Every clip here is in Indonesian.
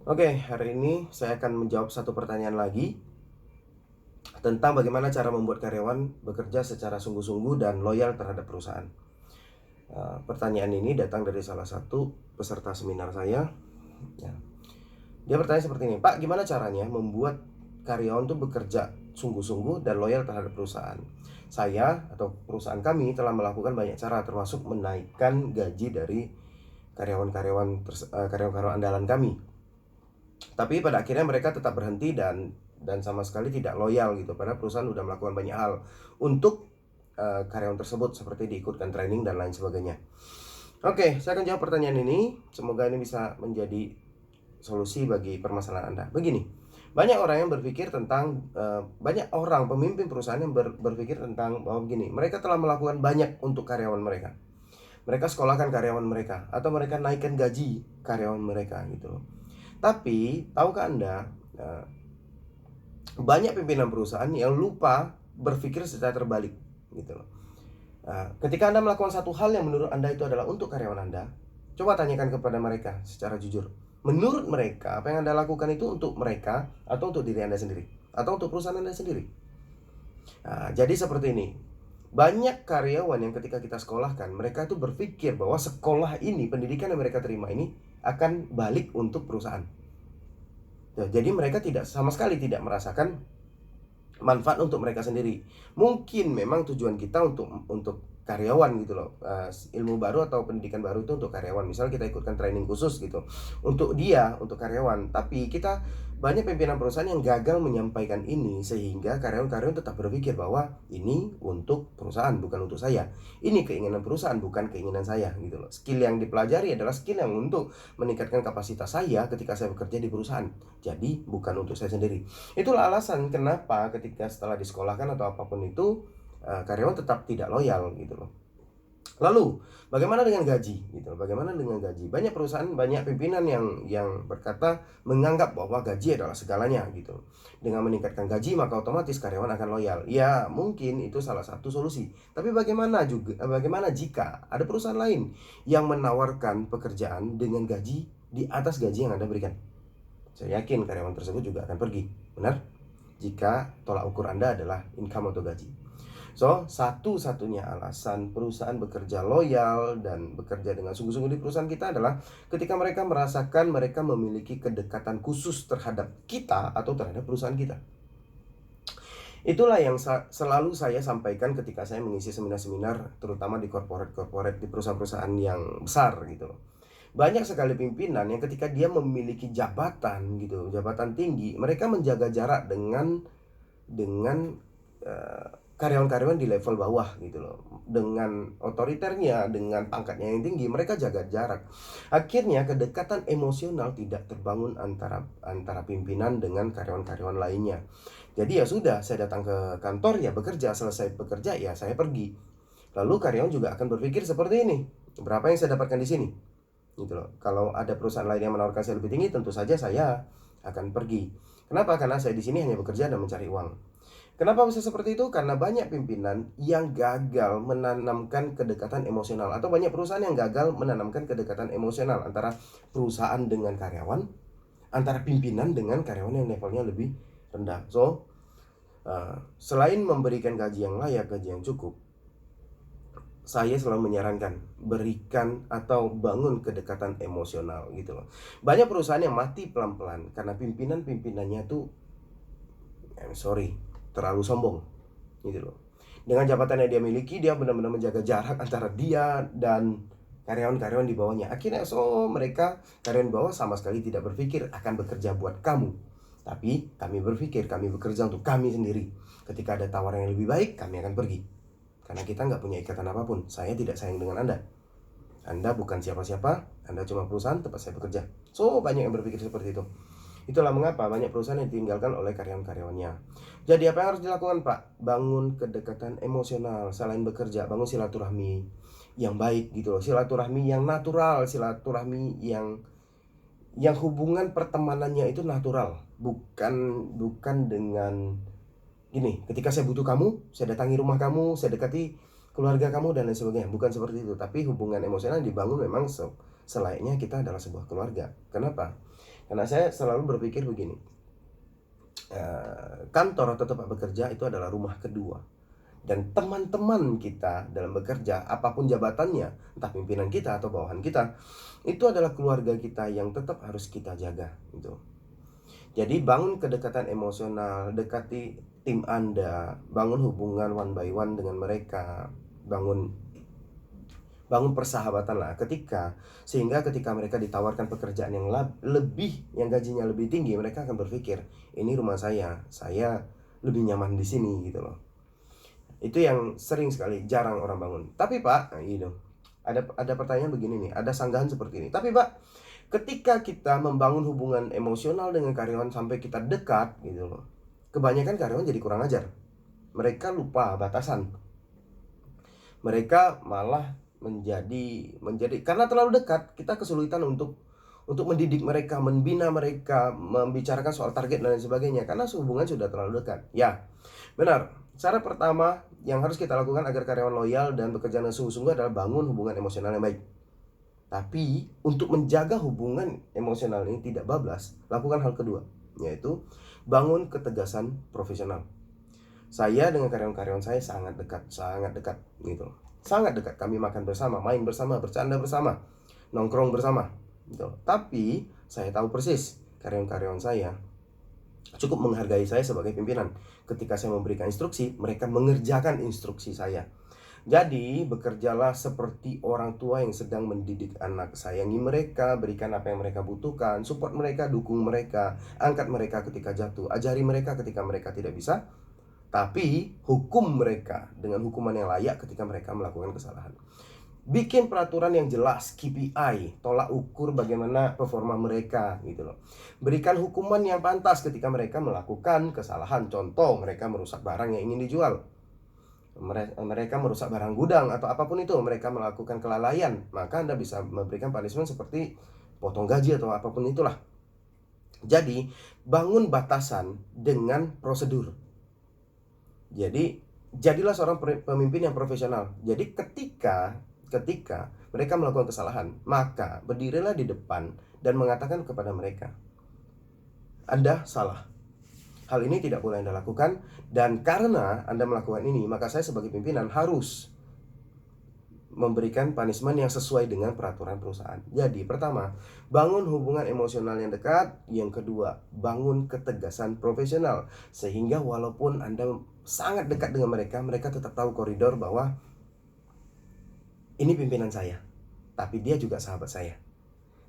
Oke, hari ini saya akan menjawab satu pertanyaan lagi tentang bagaimana cara membuat karyawan bekerja secara sungguh-sungguh dan loyal terhadap perusahaan. Pertanyaan ini datang dari salah satu peserta seminar saya. Ya. Dia bertanya seperti ini, Pak, gimana caranya membuat karyawan itu bekerja sungguh-sungguh dan loyal terhadap perusahaan? Saya atau perusahaan kami telah melakukan banyak cara, termasuk menaikkan gaji dari karyawan-karyawan andalan kami. Tapi pada akhirnya mereka tetap berhenti dan sama sekali tidak loyal gitu. Padahal perusahaan sudah melakukan banyak hal untuk karyawan tersebut, seperti diikutkan training dan lain sebagainya. Oke, saya akan jawab pertanyaan ini. Semoga ini bisa menjadi solusi bagi permasalahan Anda. Begini, banyak orang pemimpin perusahaan yang berpikir tentang bahwa begini, mereka telah melakukan banyak untuk karyawan mereka. Mereka sekolahkan karyawan mereka atau mereka naikkan gaji karyawan mereka gitu loh. Tapi tahukah Anda, banyak pimpinan perusahaan yang lupa berpikir secara terbalik gitu loh. Ketika Anda melakukan satu hal yang menurut Anda itu adalah untuk karyawan Anda, coba tanyakan kepada mereka secara jujur. Menurut mereka, apa yang Anda lakukan itu untuk mereka atau untuk diri Anda sendiri? Atau untuk perusahaan Anda sendiri? Jadi seperti ini. Banyak karyawan yang ketika kita sekolahkan, mereka itu berpikir bahwa sekolah ini, pendidikan yang mereka terima ini akan balik untuk perusahaan. Jadi mereka sama sekali tidak merasakan manfaat untuk mereka sendiri. Mungkin memang tujuan kita untuk karyawan gitu loh. Ilmu baru atau pendidikan baru itu untuk karyawan. Misal kita ikutkan training khusus gitu untuk karyawan. Tapi banyak pimpinan perusahaan yang gagal menyampaikan ini, sehingga karyawan-karyawan tetap berpikir bahwa ini untuk perusahaan, bukan untuk saya. Ini keinginan perusahaan, bukan keinginan saya gitu loh. Skill yang dipelajari adalah skill yang untuk meningkatkan kapasitas saya ketika saya bekerja di perusahaan. Jadi bukan untuk saya sendiri. Itulah alasan kenapa ketika setelah disekolahkan atau apapun itu, karyawan tetap tidak loyal gitu loh. Lalu, bagaimana dengan gaji gitu? Bagaimana dengan gaji? Banyak perusahaan, banyak pimpinan yang berkata, menganggap bahwa gaji adalah segalanya gitu. Dengan meningkatkan gaji maka otomatis karyawan akan loyal. Ya, mungkin itu salah satu solusi. Tapi bagaimana jika ada perusahaan lain yang menawarkan pekerjaan dengan gaji di atas gaji yang Anda berikan? Saya yakin karyawan tersebut juga akan pergi. Benar? Jika tolak ukur Anda adalah income atau gaji. So, satu-satunya alasan perusahaan bekerja loyal dan bekerja dengan sungguh-sungguh di perusahaan kita adalah ketika mereka merasakan mereka memiliki kedekatan khusus terhadap kita atau terhadap perusahaan kita. Itulah yang selalu saya sampaikan ketika saya mengisi seminar-seminar, terutama di corporate di perusahaan-perusahaan yang besar gitu loh. Banyak sekali pimpinan yang ketika dia memiliki jabatan gitu, jabatan tinggi, mereka menjaga jarak dengan karyawan-karyawan di level bawah gitu loh. Dengan otoriternya, dengan pangkatnya yang tinggi, mereka jaga jarak. Akhirnya kedekatan emosional tidak terbangun antara pimpinan dengan karyawan-karyawan lainnya. Jadi ya sudah, saya datang ke kantor ya bekerja, selesai bekerja ya saya pergi. Lalu karyawan juga akan berpikir seperti ini, berapa yang saya dapatkan di sini? Gitu loh. Kalau ada perusahaan lain yang menawarkan saya lebih tinggi, tentu saja saya akan pergi. Kenapa? Karena saya di sini hanya bekerja dan mencari uang. Kenapa bisa seperti itu? Karena banyak pimpinan yang gagal menanamkan kedekatan emosional, atau banyak perusahaan yang gagal menanamkan kedekatan emosional antara perusahaan dengan karyawan, antara pimpinan dengan karyawan yang levelnya lebih rendah. So, selain memberikan gaji yang layak, gaji yang cukup, saya selalu menyarankan berikan atau bangun kedekatan emosional gitu loh. Banyak perusahaan yang mati pelan-pelan karena pimpinan-pimpinannya tuh, I'm sorry, terlalu sombong gitu loh. Dengan jabatan yang dia miliki, dia benar-benar menjaga jarak antara dia dan karyawan-karyawan di bawahnya. Akhirnya karyawan di bawah sama sekali tidak berpikir akan bekerja buat kamu. Tapi kami berpikir, kami bekerja untuk kami sendiri. Ketika ada tawaran yang lebih baik, kami akan pergi. Karena kita nggak punya ikatan apapun. Saya tidak sayang dengan Anda. Anda bukan siapa-siapa, Anda cuma perusahaan tempat saya bekerja. So, banyak yang berpikir seperti itu. Itulah mengapa banyak perusahaan yang ditinggalkan oleh karyawan-karyawannya. Jadi apa yang harus dilakukan, Pak? Bangun kedekatan emosional. Selain bekerja, bangun silaturahmi yang baik gitu loh. Silaturahmi yang natural, silaturahmi yang hubungan pertemanannya itu natural. Bukan dengan gini, ketika saya butuh kamu, saya datangi rumah kamu, saya dekati keluarga kamu dan lain sebagainya. Bukan seperti itu, tapi hubungan emosional dibangun memang selayaknya kita adalah sebuah keluarga. Kenapa? Karena saya selalu berpikir begini, kantor atau tempat bekerja itu adalah rumah kedua. Dan teman-teman kita dalam bekerja, apapun jabatannya, entah pimpinan kita atau bawahan kita, itu adalah keluarga kita yang tetap harus kita jaga gitu. Jadi bangun kedekatan emosional, dekati tim Anda, bangun hubungan one by one dengan mereka, bangun persahabatan lah sehingga ketika mereka ditawarkan pekerjaan yang lebih, yang gajinya lebih tinggi, mereka akan berpikir, ini rumah saya lebih nyaman di sini gitu loh. Itu yang sering sekali, jarang orang bangun. Tapi Pak, ada pertanyaan begini nih, ada sanggahan seperti ini. Tapi Pak, ketika kita membangun hubungan emosional dengan karyawan sampai kita dekat gitu loh, kebanyakan karyawan jadi kurang ajar. Mereka lupa batasan. Mereka malah menjadi karena terlalu dekat, kita kesulitan untuk mendidik mereka, membina mereka, membicarakan soal target dan lain sebagainya, karena hubungan sudah terlalu dekat. Ya, benar. Cara pertama yang harus kita lakukan agar karyawan loyal dan bekerja dengan sungguh-sungguh adalah bangun hubungan emosional yang baik. Tapi untuk menjaga hubungan emosional ini tidak bablas, lakukan hal kedua, yaitu bangun ketegasan profesional. Saya dengan karyawan-karyawan saya sangat dekat gitu. Sangat dekat. Kami makan bersama, main bersama, bercanda bersama, nongkrong bersama gitu. Tapi saya tahu persis karyawan-karyawan saya cukup menghargai saya sebagai pimpinan. Ketika saya memberikan instruksi, mereka mengerjakan instruksi saya. Jadi, bekerjalah seperti orang tua yang sedang mendidik anak. Sayangi mereka, berikan apa yang mereka butuhkan, support mereka, dukung mereka, angkat mereka ketika jatuh, ajari mereka ketika mereka tidak bisa, tapi hukum mereka dengan hukuman yang layak ketika mereka melakukan kesalahan. Bikin peraturan yang jelas, KPI, tolak ukur bagaimana performa mereka gitu loh. Berikan hukuman yang pantas ketika mereka melakukan kesalahan. Contoh, mereka merusak barang yang ingin dijual, mereka merusak barang gudang atau apapun itu, mereka melakukan kelalaian, maka Anda bisa memberikan punishment seperti potong gaji atau apapun itulah. Jadi, bangun batasan dengan prosedur. Jadi, jadilah seorang pemimpin yang profesional. Jadi ketika mereka melakukan kesalahan, maka berdirilah di depan dan mengatakan kepada mereka, Anda salah. Hal ini tidak boleh Anda lakukan, dan karena Anda melakukan ini, maka saya sebagai pimpinan harus memberikan punishment yang sesuai dengan peraturan perusahaan. Jadi pertama, bangun hubungan emosional yang dekat. Yang kedua, bangun ketegasan profesional, sehingga walaupun Anda sangat dekat dengan mereka, mereka tetap tahu koridor bahwa ini pimpinan saya, tapi dia juga sahabat saya.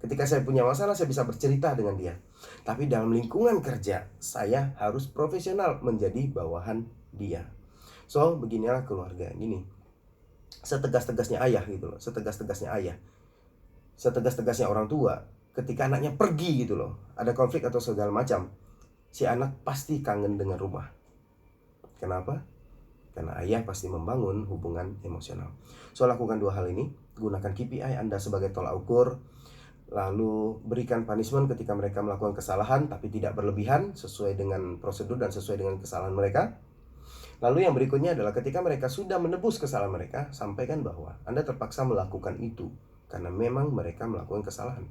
Ketika saya punya masalah, saya bisa bercerita dengan dia. Tapi dalam lingkungan kerja, saya harus profesional menjadi bawahan dia. So, beginilah keluarga ini. Setegas-tegasnya ayah gitu loh, setegas-tegasnya ayah, setegas-tegasnya orang tua. Ketika anaknya pergi gitu loh, ada konflik atau segala macam, si anak pasti kangen dengan rumah. Kenapa? Karena ayah pasti membangun hubungan emosional. So, lakukan dua hal ini. Gunakan KPI Anda sebagai tolak ukur. Lalu berikan punishment ketika mereka melakukan kesalahan, tapi tidak berlebihan, sesuai dengan prosedur dan sesuai dengan kesalahan mereka. Lalu yang berikutnya adalah ketika mereka sudah menebus kesalahan mereka, sampaikan bahwa Anda terpaksa melakukan itu karena memang mereka melakukan kesalahan.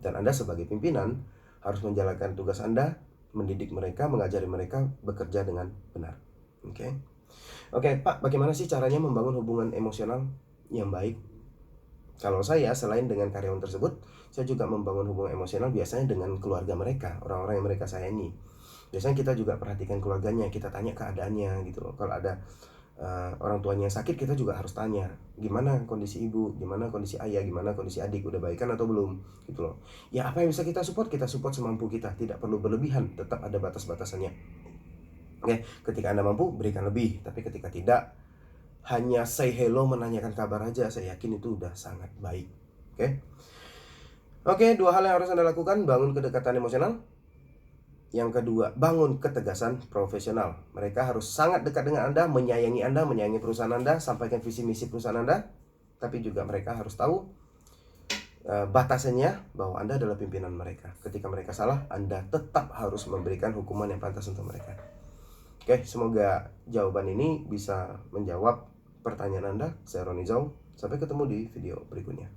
Dan Anda sebagai pimpinan harus menjalankan tugas Anda, mendidik mereka, mengajari mereka bekerja dengan benar. Oke, Pak, bagaimana sih caranya membangun hubungan emosional yang baik? Kalau saya, selain dengan karyawan tersebut, saya juga membangun hubungan emosional biasanya dengan keluarga mereka, orang-orang yang mereka sayangi. Biasanya kita juga perhatikan keluarganya, kita tanya keadaannya gitu loh. Kalau ada orang tuanya yang sakit, kita juga harus tanya, gimana kondisi ibu, gimana kondisi ayah, gimana kondisi adik, udah baikan atau belum gitu loh. Ya, apa yang bisa kita support semampu kita, tidak perlu berlebihan, tetap ada batas-batasannya. Oke, ketika Anda mampu, berikan lebih. Tapi ketika tidak, hanya say hello, menanyakan kabar aja, saya yakin itu udah sangat baik. Oke, dua hal yang harus Anda lakukan: bangun kedekatan emosional. Yang kedua, bangun ketegasan profesional. Mereka harus sangat dekat dengan Anda, menyayangi perusahaan Anda, sampaikan visi misi perusahaan Anda. Tapi juga mereka harus tahu batasannya, bahwa Anda adalah pimpinan mereka. Ketika mereka salah, Anda tetap harus memberikan hukuman yang pantas untuk mereka. Oke, semoga jawaban ini bisa menjawab pertanyaan Anda. Saya Roni Zhao. Sampai ketemu di video berikutnya.